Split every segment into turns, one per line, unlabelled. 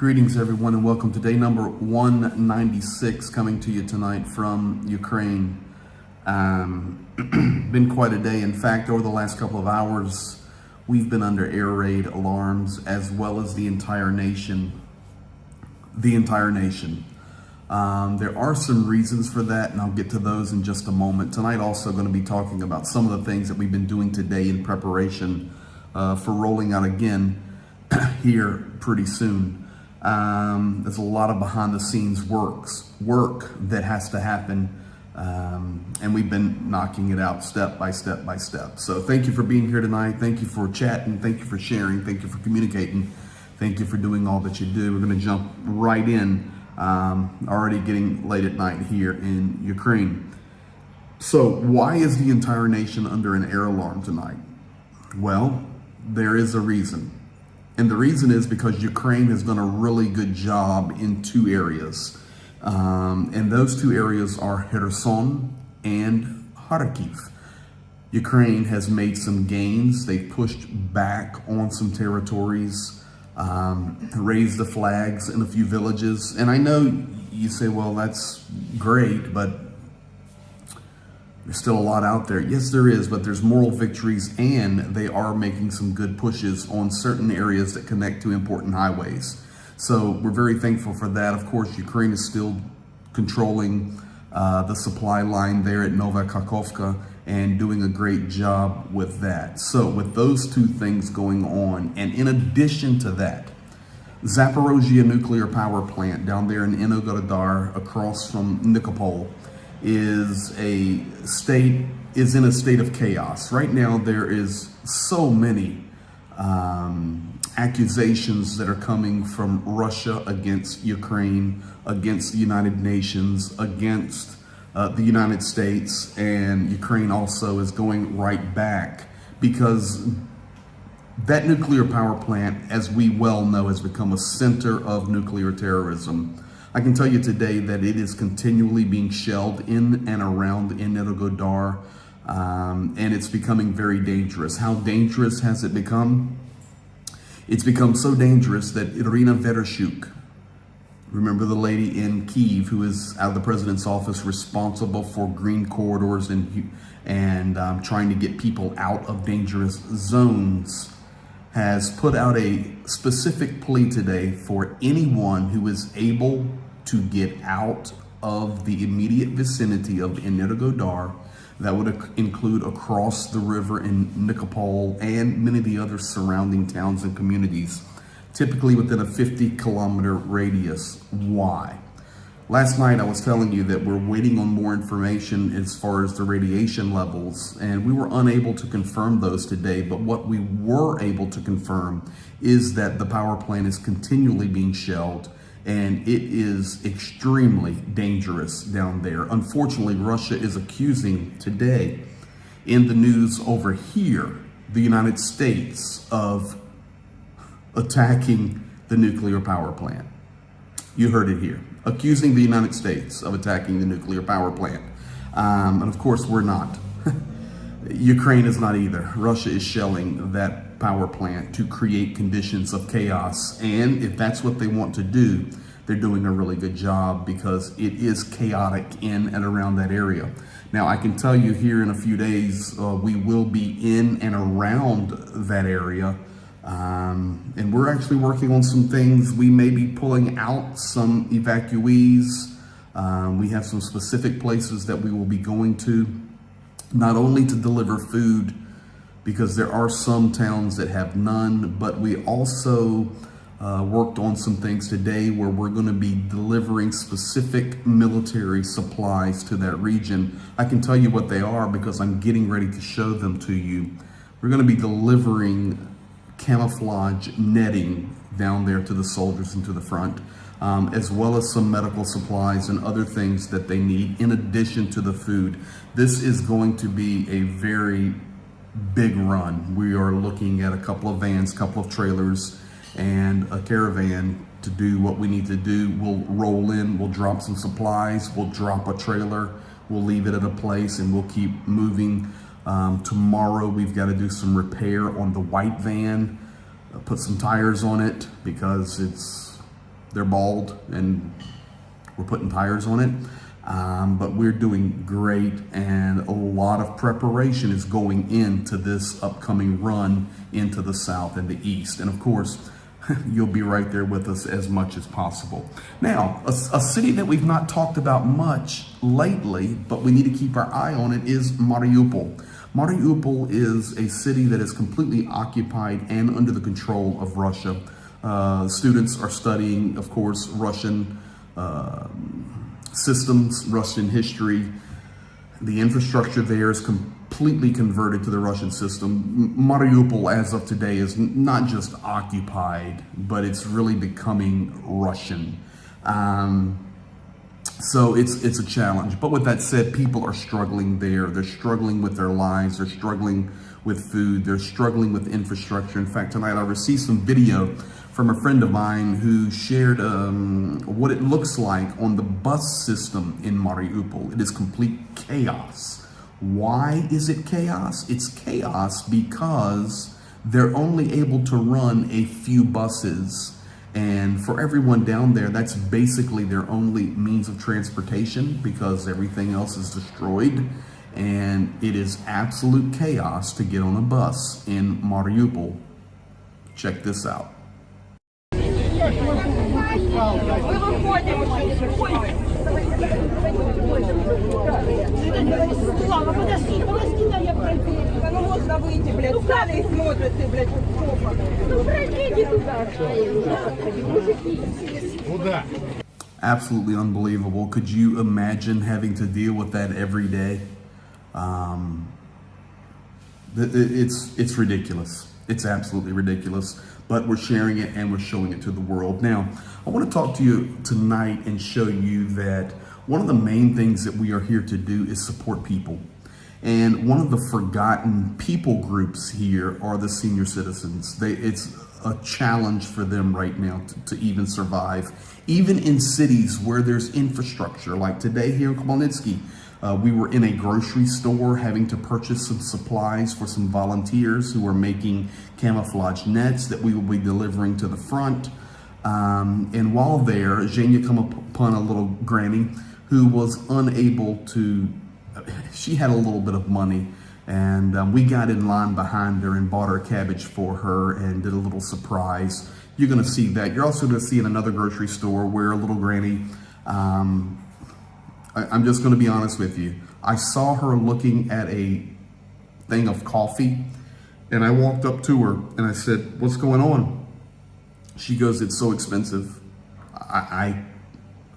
Greetings everyone and welcome to day number 196 coming to you tonight from Ukraine. Been quite a day. In fact, over the last couple of hours, we've been under air raid alarms as well as the entire nation. There are some reasons for that, and I'll get to those in just a moment. Tonight also going to be talking about some of the things that we've been doing today in preparation for rolling out again here pretty soon. There's a lot of behind the scenes work that has to happen, and we've been knocking it out step by step by step. So thank you for being here tonight. Thank you for chatting. Thank you for sharing. Thank you for communicating. Thank you for doing all that you do. We're going to jump right in, already getting late at night here in Ukraine. So why is the entire nation under an air alarm tonight? Well, there is a reason. And the reason is because Ukraine has done a really good job in two areas. And those two areas are Kherson and Kharkiv. Ukraine has made some gains. They've pushed back on some territories, raised the flags in a few villages. And I know you say, well, that's great, but there's still a lot out there. Yes, there is, but there's moral victories, and they are making some good pushes on certain areas that connect to important highways. So we're very thankful for that. Of course, Ukraine is still controlling the supply line there at Nova Kakhovka and doing a great job with that. So with those two things going on, and in addition to that, Zaporizhzhia nuclear power plant down there in Inogorodar across from Mariupol is in a state of chaos. Right now, there is so many accusations that are coming from Russia against Ukraine, against the United Nations, against the United States, and Ukraine also is going right back because that nuclear power plant, as we well know, has become a center of nuclear terrorism. I can tell you today that it is continually being shelled in and around Inogodar, and it's becoming very dangerous. How dangerous has it become? It's become so dangerous that Irina Vereshchuk, remember the lady in Kyiv who is out of the president's office responsible for green corridors and trying to get people out of dangerous zones, has put out a specific plea today for anyone who is able to get out of the immediate vicinity of Inogodar. That would include across the river in Mariupol and many of the other surrounding towns and communities, typically within a 50-kilometer radius. Why? Last night I was telling you that we're waiting on more information as far as the radiation levels, and we were unable to confirm those today, but what we were able to confirm is that the power plant is continually being shelled, and it is extremely dangerous down there. Unfortunately, Russia is accusing today in the news over here, the United States, of attacking the nuclear power plant. You heard it here. Accusing the United States of attacking the nuclear power plant. And of course, we're not. Ukraine is not either. Russia is shelling that power plant to create conditions of chaos. And if that's what they want to do, they're doing a really good job because it is chaotic in and around that area. Now, I can tell you here in a few days, we will be in and around that area. And we're actually working on some things. We may be pulling out some evacuees. We have some specific places that we will be going to, not only to deliver food, because there are some towns that have none, but we also worked on some things today where we're going to be delivering specific military supplies to that region. I can tell you what they are because I'm getting ready to show them to you. We're going to be delivering camouflage netting down there to the soldiers and to the front, as well as some medical supplies and other things that they need in addition to the food. This is going to be a very big run. We are looking at a couple of vans, couple of trailers, and a caravan to do what we need to do. We'll roll in, we'll drop some supplies, we'll drop a trailer, we'll leave it at a place, and we'll keep moving. Tomorrow we've got to do some repair on the white van, put some tires on it because it's They're bald and we're putting tires on it. But we're doing great, and a lot of preparation is going into this upcoming run into the south and the east. And of course, you'll be right there with us as much as possible. Now, a city that we've not talked about much lately, but we need to keep our eye on it, is Mariupol. Mariupol is a city that is completely occupied and under the control of Russia. Students are studying, of course, Russian systems, Russian history. The infrastructure there is completely converted to the Russian system. Mariupol, as of today, is not just occupied, but it's really becoming Russian. So it's a challenge. But with that said, people are struggling there. They're struggling with their lives. They're struggling with food. They're struggling with infrastructure. In fact, tonight I received some video from a friend of mine who shared what it looks like on the bus system in Mariupol. It is complete chaos. Why is it chaos? It's chaos because they're only able to run a few buses. And for everyone down there, that's basically their only means of transportation because everything else is destroyed. And it is absolute chaos to get on a bus in Mariupol. Check this out. Absolutely unbelievable. Could you imagine having to deal with that every day? It's ridiculous. It's absolutely ridiculous. But we're sharing it and we're showing it to the world. Now, I want to talk to you tonight and show you that one of the main things that we are here to do is support people. And one of the forgotten people groups here are the senior citizens. It's a challenge for them right now to even survive. Even in cities where there's infrastructure, like today here in Khmelnytsky, we were in a grocery store having to purchase some supplies for some volunteers who are making camouflage nets that we will be delivering to the front. And while there, Zhenya come upon a little granny who was unable to, she had a little bit of money, and we got in line behind her and bought her cabbage for her and did a little surprise. You're gonna see that. You're also gonna see in another grocery store where a little granny, I'm just gonna be honest with you. I saw her looking at a thing of coffee and I walked up to her and I said, "What's going on?" She goes, "It's so expensive.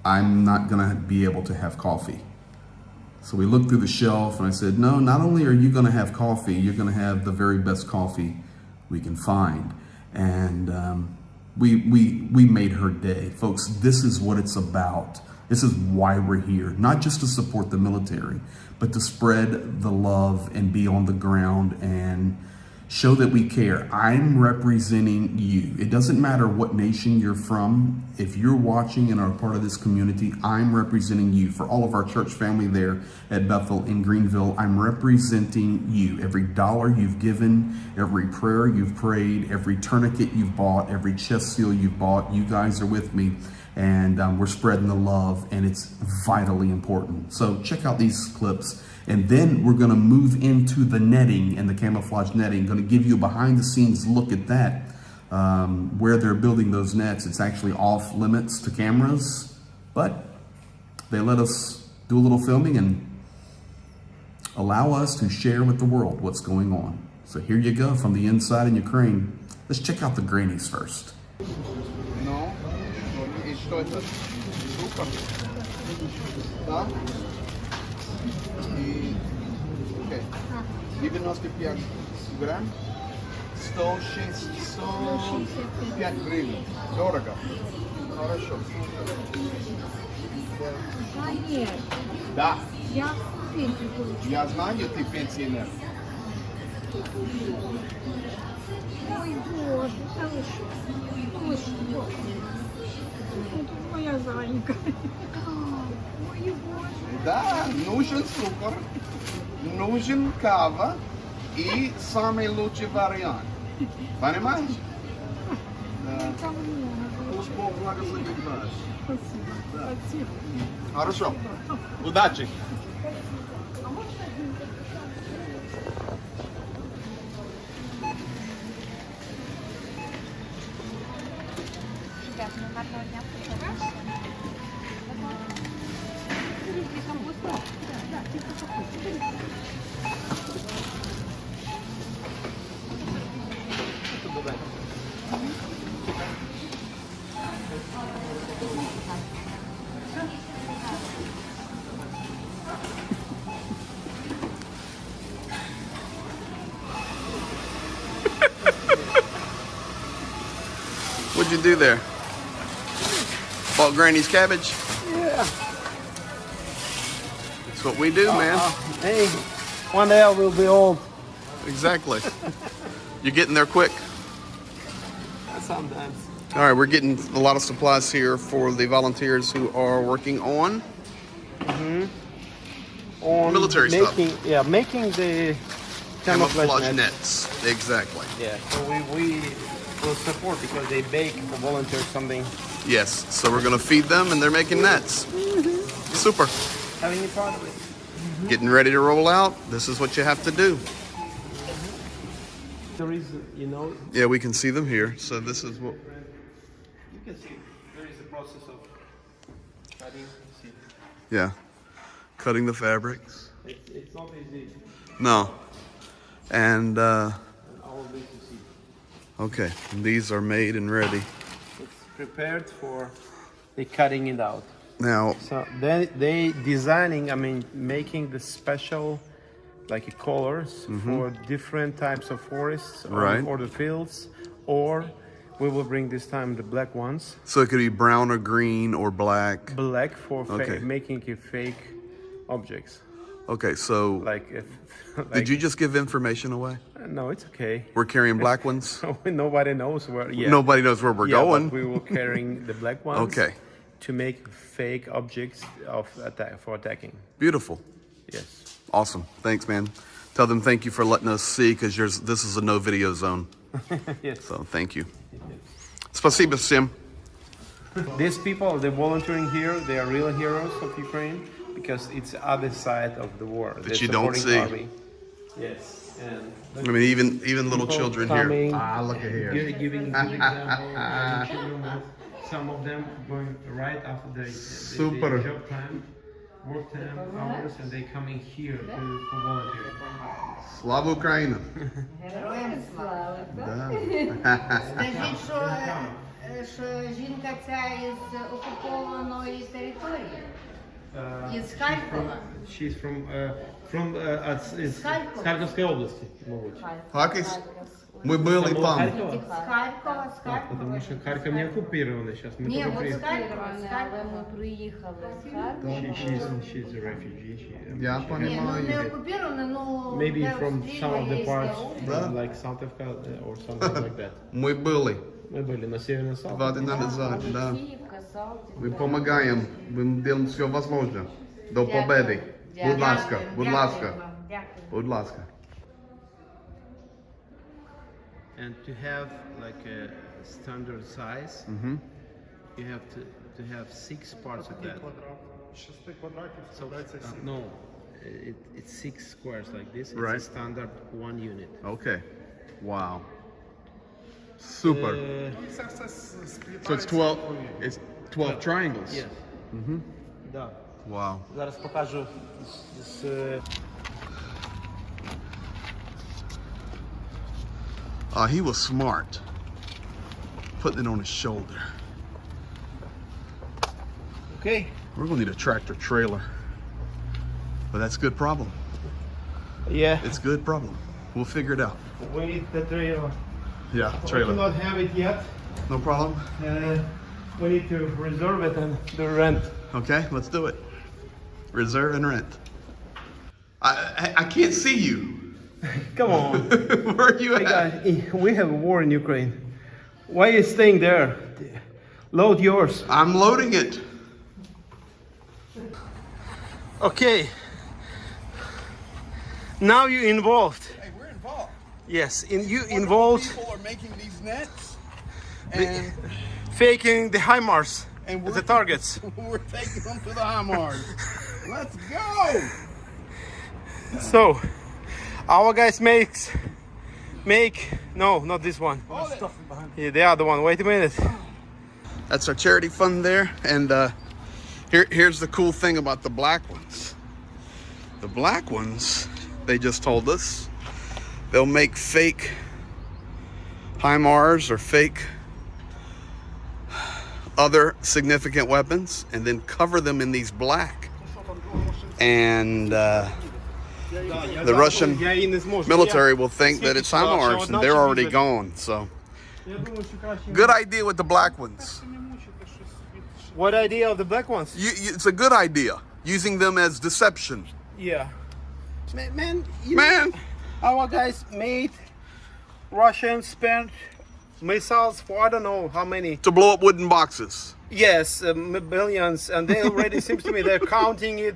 I'm not gonna be able to have coffee." So we looked through the shelf and I said, "No, not only are you gonna have coffee, you're gonna have the very best coffee we can find." And we made her day. Folks, this is what it's about. This is why we're here, not just to support the military, but to spread the love and be on the ground and show that we care. I'm representing you. It doesn't matter what nation you're from. If you're watching and are part of this community, I'm representing you. For all of our church family there at Bethel in Greenville, I'm representing you. Every dollar you've given, every prayer you've prayed, every tourniquet you've bought, every chest seal you've bought, you guys are with me. And we're spreading the love, and it's vitally important. So check out these clips, and then we're gonna move into the netting and the camouflage netting. Gonna give you a behind the scenes look at that, where they're building those nets. It's actually off limits to cameras, but they let us do a little filming and allow us to share with the world what's going on. So here you go from the inside in Ukraine. Let's check out the grannies first.
No. Что это? Супер. Да? И... Окей. 95 грамм. 105 гривен. Дорого. Хорошо.
Нет,
Да.
я пенсию получу.
Я знаю, ты пенсионер.
Ой, боже, да вы что? Ой, что? Тут моя зайка. Ой, боже.
Да, нужен супер, нужен кава и самый лучший вариант. Понимаешь?
Это мне надо.
Бог благословит нас.
Спасибо. Спасибо.
Хорошо. Удачи.
Ребят, ну гарного дня приходите.
What'd you do there? Bought Granny's cabbage?
Yeah.
That's what we do, man.
Hey, one day I will be old.
Exactly. You're getting there quick.
Sometimes.
All right, we're getting a lot of supplies here for the volunteers who are working on
On
military
making,
stuff.
Yeah, making the
Camouflage nets. Exactly.
Yeah, so we will support because they bake for volunteers something.
Yes. So we're gonna feed them, and they're making nets. Super.
Having any part of it?
Getting ready to roll out. This is what you have to do.
There is, you know,
Yeah, we can see them here. So this is what.
you can see there is a process of cutting. See,
Yeah. Cutting the fabrics.
it's not easy.
No. And
All of this you see.
okay, these are made and ready.
It's prepared for the cutting it out.
Now,
So they designing, I mean, making the special like colors for different types of forests
Right.
or the fields, or we will bring this time the black ones.
so it could be brown or green or black.
Black for
Okay.
making it fake objects.
Okay, so
Like if
did you just give information away?
No, it's okay.
We're carrying black ones.
Nobody knows where. Yeah.
Nobody knows where we're
Yeah,
going.
but we will carrying the black ones.
Okay.
To make fake objects of attack for attacking.
Beautiful.
Yes.
Awesome. Thanks, man. Tell them thank you for letting us see, because this is a no video zone.
Yes.
So thank you. Спасибо всем.
These people, they're volunteering here. They are real heroes of Ukraine because it's the other side of the war.
That you don't see.
Army. Yes, and
I mean, even little children here.
coming,
Look at here.
giving good example. Children, some of them going right after the
Super.
job time, work time hours, and they coming here for volunteering.
Слава Україна.
Героям слава.
Да.
Скажіть, що жінка ця із окупованої території? Із Харкова?
She's з
Харкова.
Харківської області, мабуть.
Харків? Мы были
Самого
там.
Харкова?
З Харкова, з
Так,
Харкова.
тому що Харків не окупований зараз. Ми
Ні,
тільки
от з
приїхали.
Харкова, з
Але
Харкова.
ми приїхали з Харкова.
She's a refugee.
Я
she-
понял.
Ні, ну не окупована, ну
Maybe
де
from some of the
обстрілює,
parts,
є
Да?
from like South Africa or something like that.
Мы были.
Мы были на Северном Сауте.
2 дня назад, да.
Олексіївка, Салтівка.
Мы помогаем. Мы делаем все возможное. До победы. Будь ласка, будь ласка.
Дякую вам, дякую.
Будь ласка.
And to have like a standard size, you have to have 6 parts of that. So, no, it's 6 squares like this. It's
Right.
a standard 1 unit.
Okay. Wow. Super. So it's 12. It's 12 triangles.
Yes. Да.
Wow.
Зараз покажу з
He was smart. Putting it on his shoulder.
Okay.
We're gonna need a tractor trailer. But that's a good problem.
Yeah.
It's a good problem. We'll figure it out.
We need the trailer.
Yeah,
We do
trailer.
not have it yet.
No problem.
We need to reserve it and do rent.
Okay, let's do it. Reserve and rent. I can't see you.
Come on.
Where are you
Hey
at?
guys, we have a war in Ukraine. Why are you staying there? Load yours.
I'm loading it.
Okay. Now you're involved.
Hey, we're involved.
Yes, you involved.
People are making these nets,
and
faking the HIMARS
And
the targets.
we're taking them to the HIMARS. Let's go.
So, our guys make no, not this one. Yeah, the other one. Wait a minute.
That's our charity fund there. And here's the cool thing about the black ones. The black ones, they just told us, they'll make fake HIMARS or fake other significant weapons and then cover them in these black. And the Russian military will think that it's HIMARS and they're already gone. So good idea with the black ones.
What idea of the black ones?
It's a good idea, using them as deception.
Yeah. Man,
Man,
our guys made Russians spent missiles for I don't know how many.
to blow up wooden boxes.
Yes, billions, and they already seems to me they're counting it,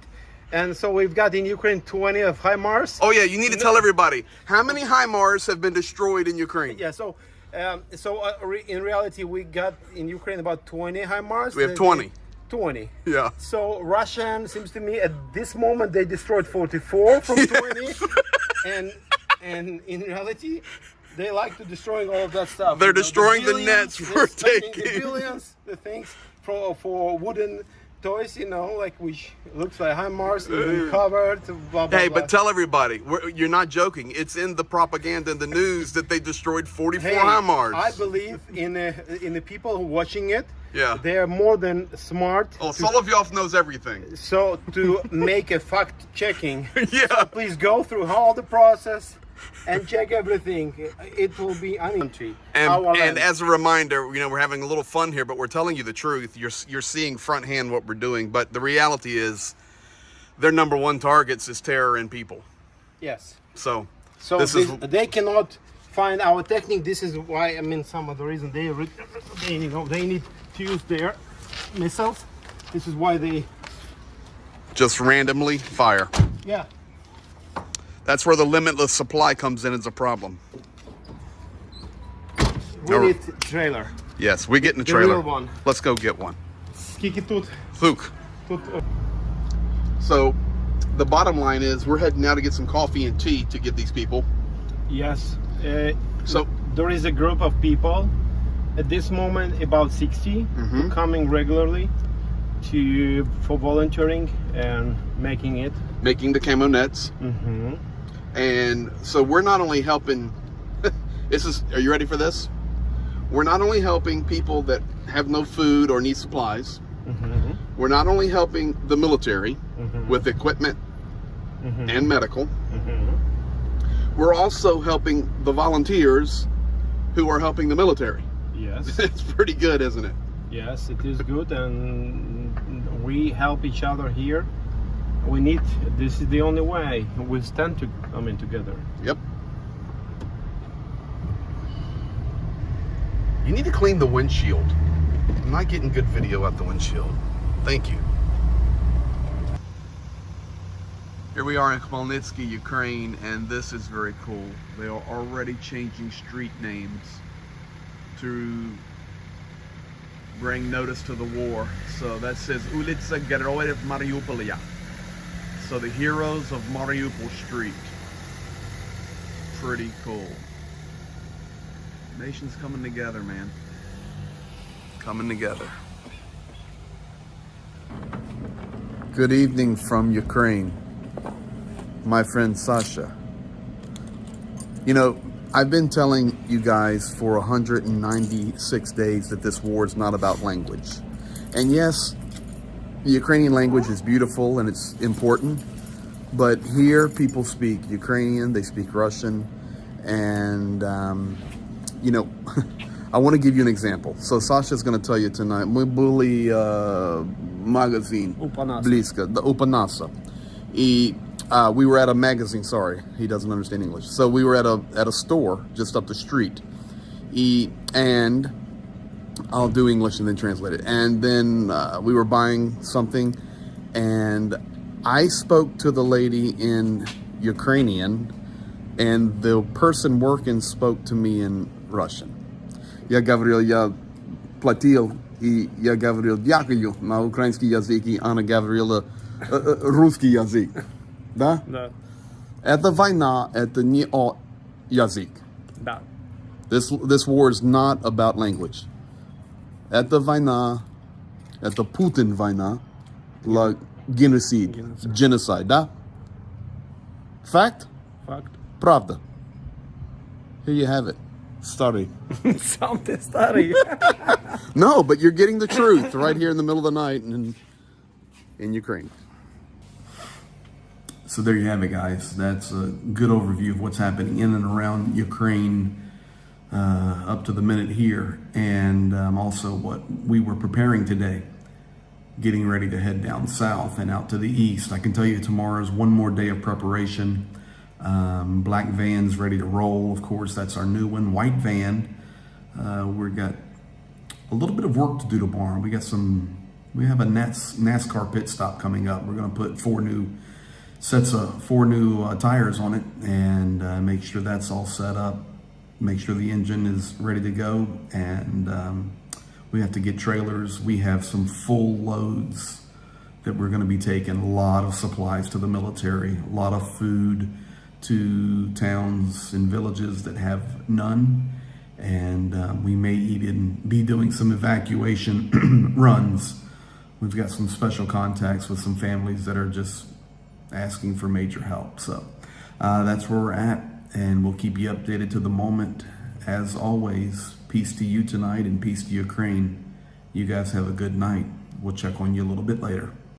and so we've got in Ukraine 20 of HIMARS.
Oh yeah, you need to tell everybody how many HIMARS have been destroyed in Ukraine.
Yeah, so in reality we got in Ukraine about 20 HIMARS.
We have 20.
20.
Yeah.
So Russian seems to me at this moment they destroyed 44 from 20, and in reality they like to destroying all of that stuff.
They're
You know,
destroying the
billions,
nets
they're
we're
spending
taking.
the billions, the things for wooden toys, you know, like which looks like HIMARS, even covered, blah blah.
Hey,
blah.
but tell everybody, you're not joking. It's in the propaganda and the news that they destroyed 44
Hey,
HIMARS.
I believe in the people who watching it.
Yeah.
They are more than smart.
Oh,
to-
Solovyov knows everything.
So to make a fact checking,
Yeah.
please go through all the process and check everything. It will be our
And
land.
as a reminder, you know, we're having a little fun here, but we're telling you the truth. You're seeing front hand what we're doing, but the reality is their number one targets is terror and people.
Yes.
So
So
this is
they cannot find our technique. This is why, I mean, some of the reason they need to use their missiles. This is why they,
just randomly fire.
yeah.
That's where the limitless supply comes in as a problem.
We
All
need trailer.
Yes, we get in the
The
trailer.
real one.
Let's go get one.
Скільки тут?
Luke. So the bottom line is we're heading now to get some coffee and tea to give these people.
Yes.
So
There is a group of people at this moment, about 60, who coming regularly for volunteering and making it.
making the camo nets.
Mm-hmm.
And so we're not only helping, are you ready for this? We're not only helping people that have no food or need supplies.
Mm-hmm.
We're not only helping the military
Mhm.
with equipment
Mhm.
and medical.
Mm-hmm.
We're also helping the volunteers who are helping the military.
Yes.
It's pretty good, isn't it?
Yes, it is good, and we help each other here. This is the only way we stand together.
Yep. You need to clean the windshield. I'm not getting good video out the windshield. Thank you. Here we are in Khmelnytsky, Ukraine, and this is very cool. They are already changing street names to bring notice to the war. So that says Ulitsa Geroyev Mariupolia. So the heroes of Mariupol Street. Pretty cool. Nations coming together, man. Coming together. Good evening from Ukraine. My friend Sasha. You know, I've been telling you guys for 196 days that this war is not about language. And yes, the Ukrainian language is beautiful and it's important, but here people speak Ukrainian, they speak Russian, and you know, I want to give you an example. So Sasha's going to tell you tonight. Мы были магазин близко, the Upanasa. We were at a magazine. Sorry, he doesn't understand English. So we were at a store just up the street. And I'll do English and then translate it. And then we were buying something, and I spoke to the lady in Ukrainian, and the person working spoke to me in Russian. Я говорил, я платил, и я говорил дякую на украинский язык, и она говорила русский язык. Да?
Да.
Это война, это не о язык.
Да.
This war is not about language. Это война, это Путин война, like genocide, genocide, да? Fact?
Факт.
Правда. Here you have it. Starry.
Сам ти старий.
No, but you're getting the truth right here in the middle of the night in Ukraine. So there you have it, guys. That's a good overview of what's happening in and around Ukraine up to the minute here, and also what we were preparing today, getting ready to head down south and out to the east. I can tell you tomorrow is one more day of preparation. Black van's ready to roll. Of course, that's our new one. White van. We've got a little bit of work to do tomorrow. We have a NASCAR pit stop coming up. We're going to put four new tires on it and make sure that's all set up. Make sure the engine is ready to go, and we have to get trailers. We have some full loads that we're going to be taking, a lot of supplies to the military, a lot of food to towns and villages that have none, and we may even be doing some evacuation runs. We've got some special contacts with some families that are just asking for major help. So that's where we're at, and we'll keep you updated to the moment. As always, peace to you tonight and peace to Ukraine. You guys have a good night. We'll check on you a little bit later.